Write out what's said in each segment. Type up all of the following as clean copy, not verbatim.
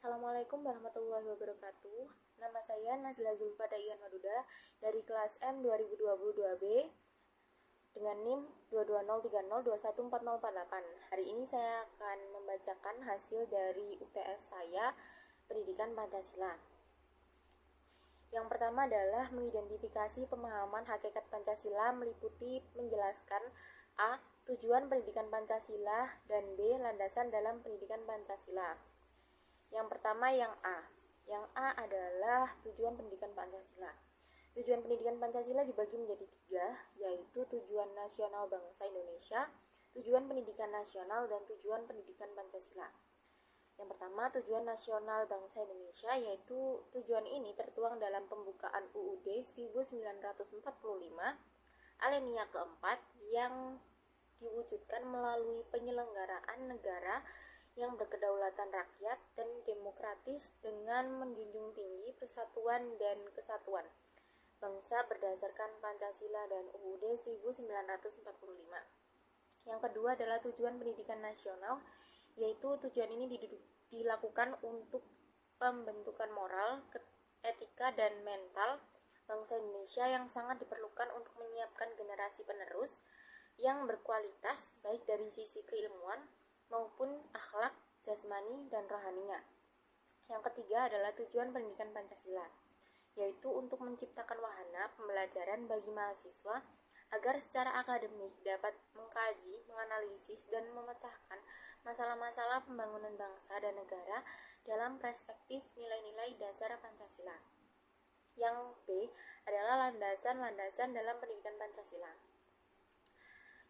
Assalamualaikum warahmatullahi wabarakatuh. Nama saya Nazla Zulfa Daian Maduda dari kelas M 2022B dengan NIM 22030214048. Hari ini saya akan membacakan hasil dari UTS saya, Pendidikan Pancasila. Yang pertama adalah mengidentifikasi pemahaman hakikat Pancasila meliputi menjelaskan A. Tujuan pendidikan Pancasila dan B. Landasan dalam pendidikan Pancasila. Yang pertama yang A. Yang A adalah tujuan pendidikan Pancasila. Tujuan pendidikan Pancasila dibagi menjadi 3, yaitu tujuan nasional bangsa Indonesia, tujuan pendidikan nasional, dan tujuan pendidikan Pancasila. Yang pertama, tujuan nasional bangsa Indonesia, yaitu tujuan ini tertuang dalam pembukaan UUD 1945 alinea keempat yang diwujudkan melalui penyelenggaraan negara yang berkedaulatan rakyat dan demokratis dengan menjunjung tinggi persatuan dan kesatuan bangsa berdasarkan Pancasila dan UUD 1945. Yang kedua adalah tujuan pendidikan nasional, yaitu tujuan ini dilakukan untuk pembentukan moral, etika, dan mental bangsa Indonesia yang sangat diperlukan untuk menyiapkan generasi penerus yang berkualitas baik dari sisi keilmuan maupun akhlak, jasmani, dan rohaninya. Yang ketiga adalah tujuan pendidikan Pancasila, yaitu untuk menciptakan wahana pembelajaran bagi mahasiswa agar secara akademik dapat mengkaji, menganalisis, dan memecahkan masalah-masalah pembangunan bangsa dan negara dalam perspektif nilai-nilai dasar Pancasila. Yang B adalah landasan-landasan dalam pendidikan Pancasila.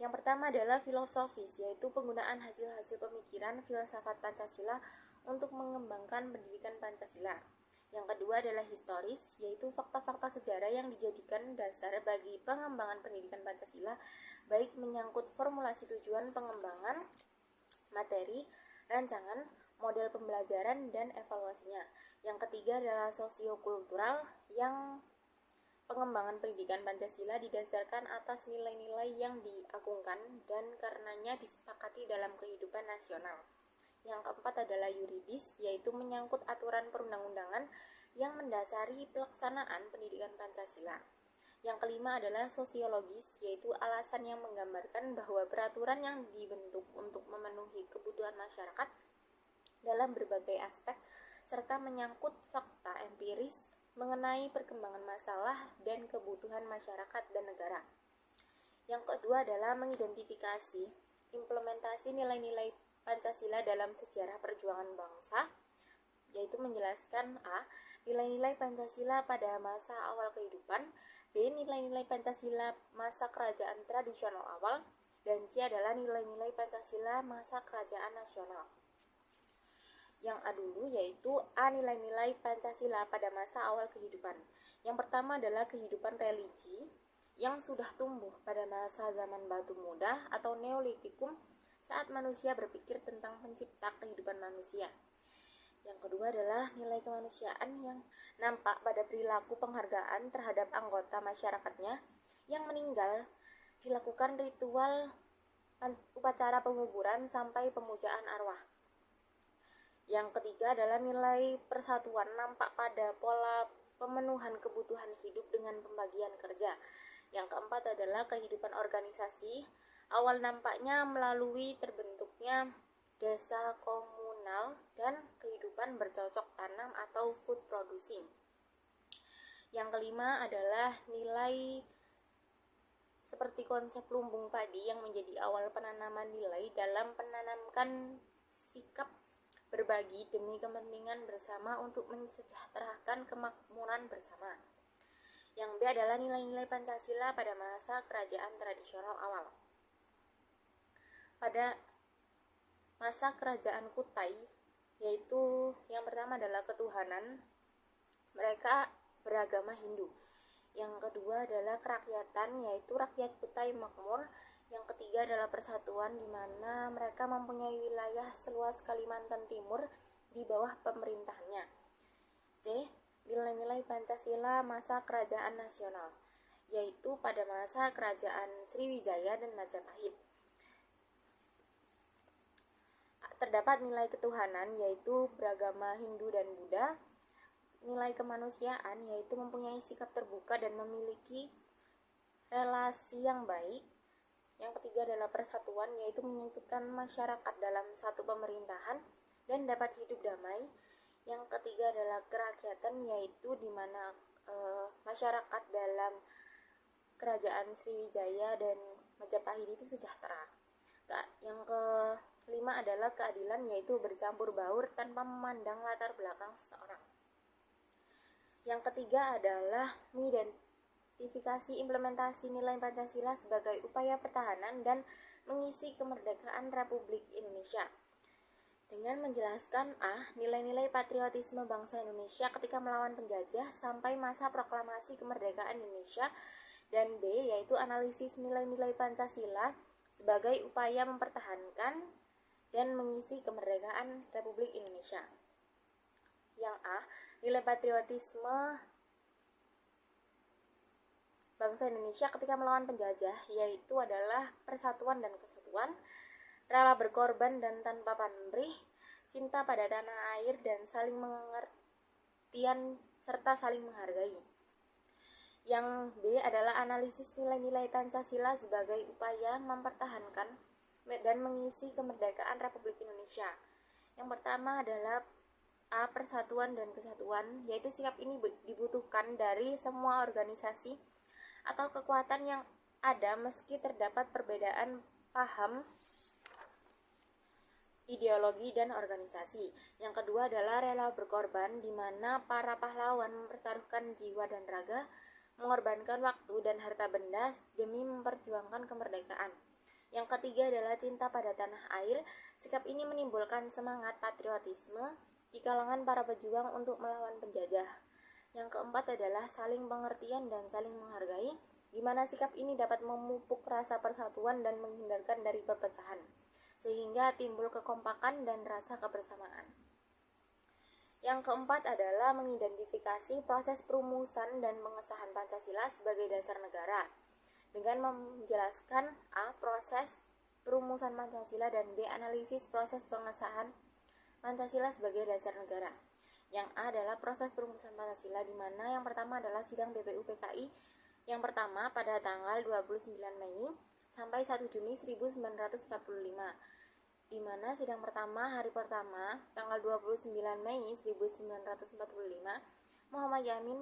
Yang pertama adalah filosofis, yaitu penggunaan hasil-hasil pemikiran filsafat Pancasila untuk mengembangkan pendidikan Pancasila. Yang kedua adalah historis, yaitu fakta-fakta sejarah yang dijadikan dasar bagi pengembangan pendidikan Pancasila, baik menyangkut formulasi tujuan pengembangan, materi, rancangan, model pembelajaran, dan evaluasinya. Yang ketiga adalah sosiokultural, yang pengembangan pendidikan Pancasila didasarkan atas nilai-nilai yang diagungkan dan karenanya disepakati dalam kehidupan nasional. Yang keempat adalah yuridis, yaitu menyangkut aturan perundang-undangan yang mendasari pelaksanaan pendidikan Pancasila. Yang kelima adalah sosiologis, yaitu alasan yang menggambarkan bahwa peraturan yang dibentuk untuk memenuhi kebutuhan masyarakat dalam berbagai aspek serta menyangkut fakta empiris mengenai perkembangan masalah dan kebutuhan masyarakat dan negara. Yang kedua adalah mengidentifikasi implementasi nilai-nilai Pancasila dalam sejarah perjuangan bangsa, yaitu menjelaskan A. Nilai-nilai Pancasila pada masa awal kehidupan, B. Nilai-nilai Pancasila masa kerajaan tradisional awal, dan C adalah nilai-nilai Pancasila masa kerajaan nasional. Yang A dulu, yaitu A. Nilai-nilai Pancasila pada masa awal kehidupan. Yang pertama adalah kehidupan religi yang sudah tumbuh pada masa zaman batu muda atau neolitikum saat manusia berpikir tentang pencipta kehidupan manusia. Yang kedua adalah nilai kemanusiaan yang nampak pada perilaku penghargaan terhadap anggota masyarakatnya yang meninggal, dilakukan ritual upacara penguburan sampai pemujaan arwah. Yang ketiga adalah nilai persatuan nampak pada pola pemenuhan kebutuhan hidup dengan pembagian kerja. Yang keempat adalah kehidupan organisasi, awal nampaknya melalui terbentuknya desa komunal dan kehidupan bercocok tanam atau food producing. Yang kelima adalah nilai seperti konsep lumbung padi yang menjadi awal penanaman nilai dalam menanamkan sikap berbagi demi kepentingan bersama untuk mensejahterakan kemakmuran bersama. Yang B adalah nilai-nilai Pancasila pada masa kerajaan tradisional awal. Pada masa kerajaan Kutai, yaitu yang pertama adalah ketuhanan, mereka beragama Hindu. Yang kedua adalah kerakyatan, yaitu rakyat Kutai makmur. Yang ketiga adalah persatuan, di mana mereka mempunyai wilayah seluas Kalimantan Timur di bawah pemerintahannya. C. Nilai-nilai Pancasila masa kerajaan nasional, yaitu pada masa kerajaan Sriwijaya dan Majapahit. terdapat nilai ketuhanan yaitu beragama Hindu dan Buddha, nilai kemanusiaan yaitu mempunyai sikap terbuka dan memiliki relasi yang baik. Yang ketiga adalah persatuan, yaitu menyatukan masyarakat dalam satu pemerintahan dan dapat hidup damai. Yang ketiga adalah kerakyatan, yaitu di mana masyarakat dalam kerajaan Sriwijaya dan Majapahit itu sejahtera. Yang kelima adalah keadilan, yaitu bercampur baur tanpa memandang latar belakang seseorang. Yang ketiga adalah mengidentifikasi implementasi nilai Pancasila sebagai upaya pertahanan dan mengisi kemerdekaan Republik Indonesia. Dengan menjelaskan nilai-nilai patriotisme bangsa Indonesia ketika melawan penjajah sampai masa proklamasi kemerdekaan Indonesia. Dan B, yaitu analisis nilai-nilai Pancasila sebagai upaya mempertahankan dan mengisi kemerdekaan Republik Indonesia. Yang A, nilai patriotisme bangsa Indonesia ketika melawan penjajah yaitu adalah persatuan dan kesatuan, rela berkorban dan tanpa pamrih, cinta pada tanah air dan saling pengertian serta saling menghargai. Yang B adalah analisis nilai-nilai Pancasila sebagai upaya mempertahankan dan mengisi kemerdekaan Republik Indonesia. Yang pertama adalah A, persatuan dan kesatuan, yaitu sikap ini dibutuhkan dari semua organisasi atau kekuatan yang ada meski terdapat perbedaan paham, ideologi, dan organisasi. Yang kedua adalah rela berkorban, di mana para pahlawan mempertaruhkan jiwa dan raga, mengorbankan waktu dan harta benda demi memperjuangkan kemerdekaan. Yang ketiga adalah cinta pada tanah air. Sikap ini menimbulkan semangat patriotisme di kalangan para pejuang untuk melawan penjajah. Yang keempat adalah saling pengertian dan saling menghargai, di mana sikap ini dapat memupuk rasa persatuan dan menghindarkan dari perpecahan, sehingga timbul kekompakan dan rasa kebersamaan. Yang keempat adalah mengidentifikasi proses perumusan dan pengesahan Pancasila sebagai dasar negara, dengan menjelaskan A, proses perumusan Pancasila, dan B, analisis proses pengesahan Pancasila sebagai dasar negara. Yang A adalah proses perumusan Pancasila, di mana yang pertama adalah sidang BPUPKI yang pertama pada tanggal 29 Mei sampai 1 Juni 1945, di mana sidang pertama hari pertama tanggal 29 Mei 1945 Muhammad Yamin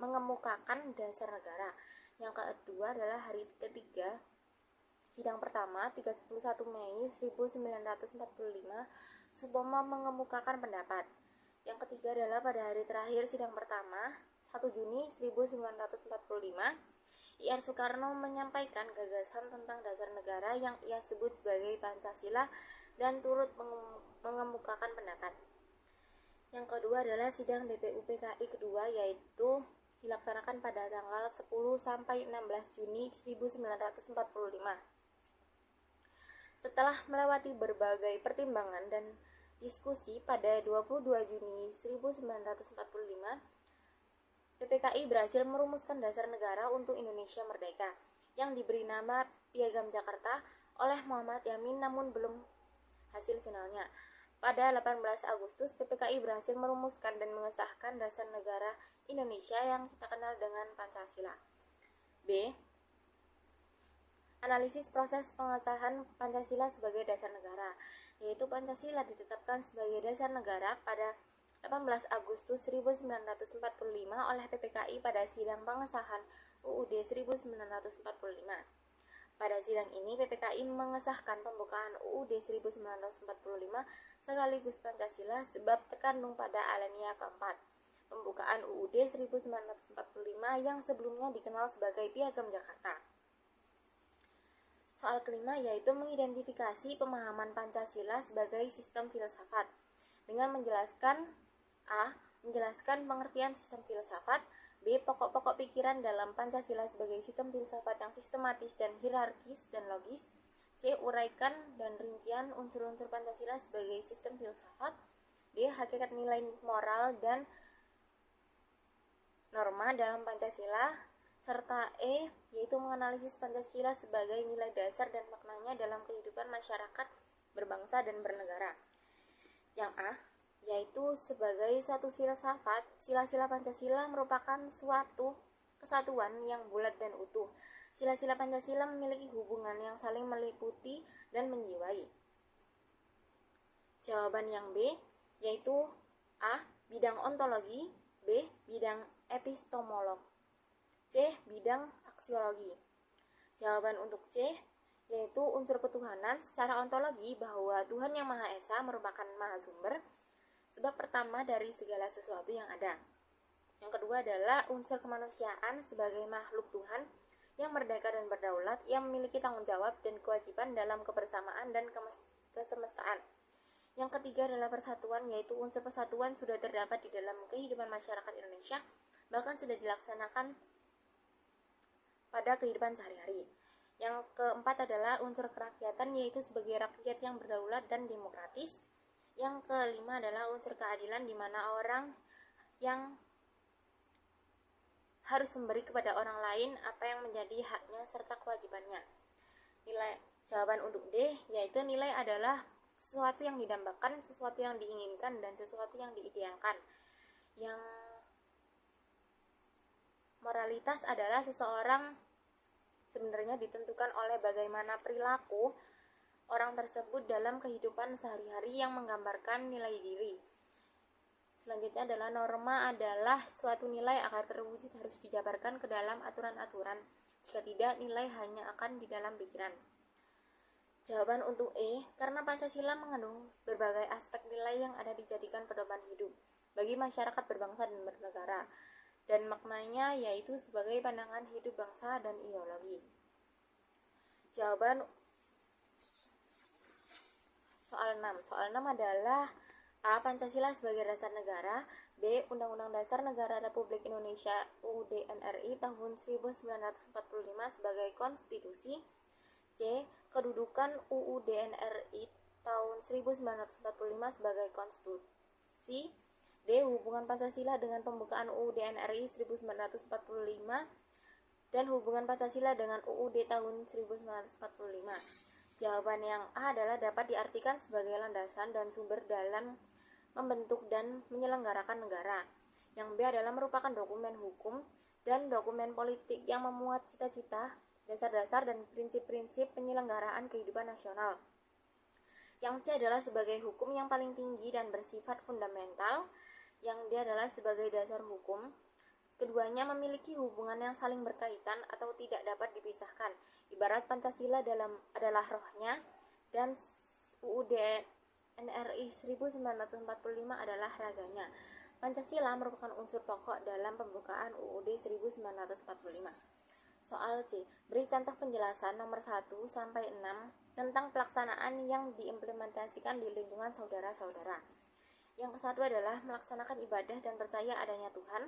mengemukakan dasar negara. Yang kedua adalah hari ketiga sidang pertama 31 Mei 1945 Supomo mengemukakan pendapat. Yang ketiga adalah pada hari terakhir sidang pertama 1 Juni 1945 IR Soekarno menyampaikan gagasan tentang dasar negara yang ia sebut sebagai Pancasila dan turut mengemukakan pendapat. Yang kedua adalah sidang BPUPKI kedua, yaitu dilaksanakan pada tanggal 10 sampai 16 Juni 1945. Setelah melewati berbagai pertimbangan dan diskusi pada 22 Juni 1945, PPKI berhasil merumuskan dasar negara untuk Indonesia Merdeka yang diberi nama Piagam Jakarta oleh Muhammad Yamin, namun belum hasil finalnya. Pada 18 Agustus, PPKI berhasil merumuskan dan mengesahkan dasar negara Indonesia yang kita kenal dengan Pancasila. B. Analisis proses pengesahan Pancasila sebagai dasar negara, yaitu Pancasila ditetapkan sebagai dasar negara pada 18 Agustus 1945 oleh PPKI pada sidang pengesahan UUD 1945. Pada sidang ini PPKI mengesahkan pembukaan UUD 1945 sekaligus Pancasila sebab terkandung pada alinea keempat pembukaan UUD 1945 yang sebelumnya dikenal sebagai Piagam Jakarta. Soal kelima yaitu mengidentifikasi pemahaman Pancasila sebagai sistem filsafat dengan menjelaskan A. Menjelaskan pengertian sistem filsafat, B. Pokok-pokok pikiran dalam Pancasila sebagai sistem filsafat yang sistematis dan hierarkis dan logis, C. Uraikan dan rincian unsur-unsur Pancasila sebagai sistem filsafat, D. Hakikat nilai moral dan norma dalam Pancasila, serta E, yaitu menganalisis Pancasila sebagai nilai dasar dan maknanya dalam kehidupan masyarakat berbangsa dan bernegara. Yang A, yaitu sebagai suatu filsafat, sila-sila Pancasila merupakan suatu kesatuan yang bulat dan utuh. Sila-sila Pancasila memiliki hubungan yang saling meliputi dan menjiwai. Jawaban yang B, yaitu A, bidang ontologi, B, bidang epistemolog, C, bidang aksiologi. Jawaban untuk C, yaitu unsur ketuhanan secara ontologi bahwa Tuhan yang Maha Esa merupakan Maha Sumber, sebab pertama dari segala sesuatu yang ada. Yang kedua adalah unsur kemanusiaan sebagai makhluk Tuhan yang merdeka dan berdaulat, yang memiliki tanggung jawab dan kewajiban dalam kebersamaan dan kesemestaan. Yang ketiga adalah persatuan, yaitu unsur persatuan sudah terdapat di dalam kehidupan masyarakat Indonesia, bahkan sudah dilaksanakan pada kehidupan sehari-hari. Yang keempat adalah unsur kerakyatan, yaitu sebagai rakyat yang berdaulat dan demokratis. Yang kelima adalah unsur keadilan, di mana orang yang harus memberi kepada orang lain apa yang menjadi haknya serta kewajibannya. Jawaban untuk D, yaitu nilai adalah sesuatu yang didambakan, sesuatu yang diinginkan, dan sesuatu yang diidealkan. Yang moralitas adalah seseorang sebenarnya ditentukan oleh bagaimana perilaku orang tersebut dalam kehidupan sehari-hari yang menggambarkan nilai diri. Selanjutnya adalah norma adalah suatu nilai agar terwujud harus dijabarkan ke dalam aturan-aturan. Jika tidak, nilai hanya akan di dalam pikiran. Jawaban untuk E, karena Pancasila mengandung berbagai aspek nilai yang ada dijadikan pedoman hidup bagi masyarakat berbangsa dan bernegara, dan maknanya yaitu sebagai pandangan hidup bangsa dan ideologi. Jawaban soal 6. Soal 6 adalah A, Pancasila sebagai dasar negara, B, Undang-Undang Dasar Negara Republik Indonesia UUD NRI tahun 1945 sebagai konstitusi, C, kedudukan UUD NRI tahun 1945 sebagai konstitusi, D, hubungan Pancasila dengan pembukaan UUD NRI 1945 dan hubungan Pancasila dengan UUD tahun 1945. Jawaban yang A adalah dapat diartikan sebagai landasan dan sumber dalam membentuk dan menyelenggarakan negara. Yang B adalah merupakan dokumen hukum dan dokumen politik yang memuat cita-cita, dasar-dasar, dan prinsip-prinsip penyelenggaraan kehidupan nasional. Yang C adalah sebagai hukum yang paling tinggi dan bersifat fundamental. Yang D adalah sebagai dasar hukum. Keduanya memiliki hubungan yang saling berkaitan atau tidak dapat dipisahkan. Ibarat Pancasila adalah rohnya dan UUD NRI 1945 adalah raganya. Pancasila merupakan unsur pokok dalam pembukaan UUD 1945. Soal C, beri contoh penjelasan nomor 1 sampai 6 tentang pelaksanaan yang diimplementasikan di lingkungan saudara-saudara. Yang ke-1 adalah melaksanakan ibadah dan percaya adanya Tuhan.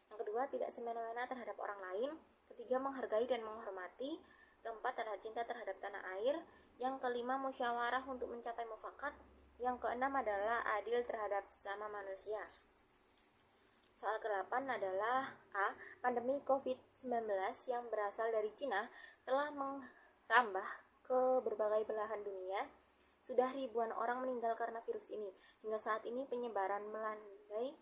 Yang kedua, tidak semena-mena terhadap orang lain. Ketiga, menghargai dan menghormati. Keempat adalah cinta terhadap tanah air. Yang kelima, musyawarah untuk mencapai mufakat. Yang keenam adalah adil terhadap sesama manusia. Soal ke-8 adalah A, pandemi COVID-19 yang berasal dari Cina telah merambah ke berbagai belahan dunia. Sudah ribuan orang meninggal karena virus ini. Hingga saat ini penyebaran melandai.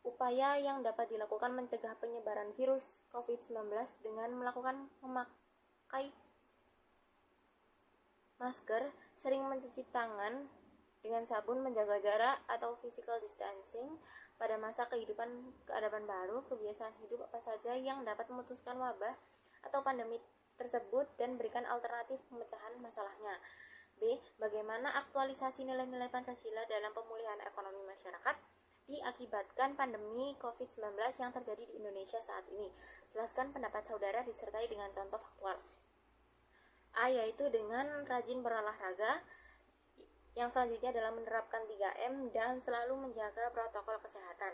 Upaya yang dapat dilakukan mencegah penyebaran virus COVID-19 dengan melakukan memakai masker, sering mencuci tangan dengan sabun, menjaga jarak atau physical distancing. Pada masa keadaban baru, kebiasaan hidup apa saja yang dapat memutuskan wabah atau pandemi tersebut dan berikan alternatif pemecahan masalahnya. B, bagaimana aktualisasi nilai-nilai Pancasila dalam pemulihan ekonomi masyarakat diakibatkan pandemi COVID-19 yang terjadi di Indonesia saat ini. Jelaskan pendapat saudara disertai dengan contoh faktual. A, yaitu dengan rajin berolahraga. Yang selanjutnya adalah menerapkan 3M dan selalu menjaga protokol kesehatan.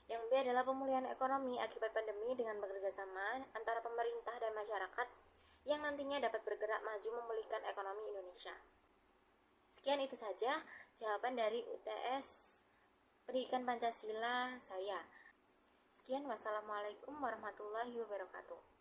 Yang B adalah pemulihan ekonomi akibat pandemi dengan bekerja sama antara pemerintah dan masyarakat yang nantinya dapat bergerak maju memulihkan ekonomi Indonesia. Sekian itu saja jawaban dari UTS Pendidikan Pancasila saya. Sekian, wassalamualaikum warahmatullahi wabarakatuh.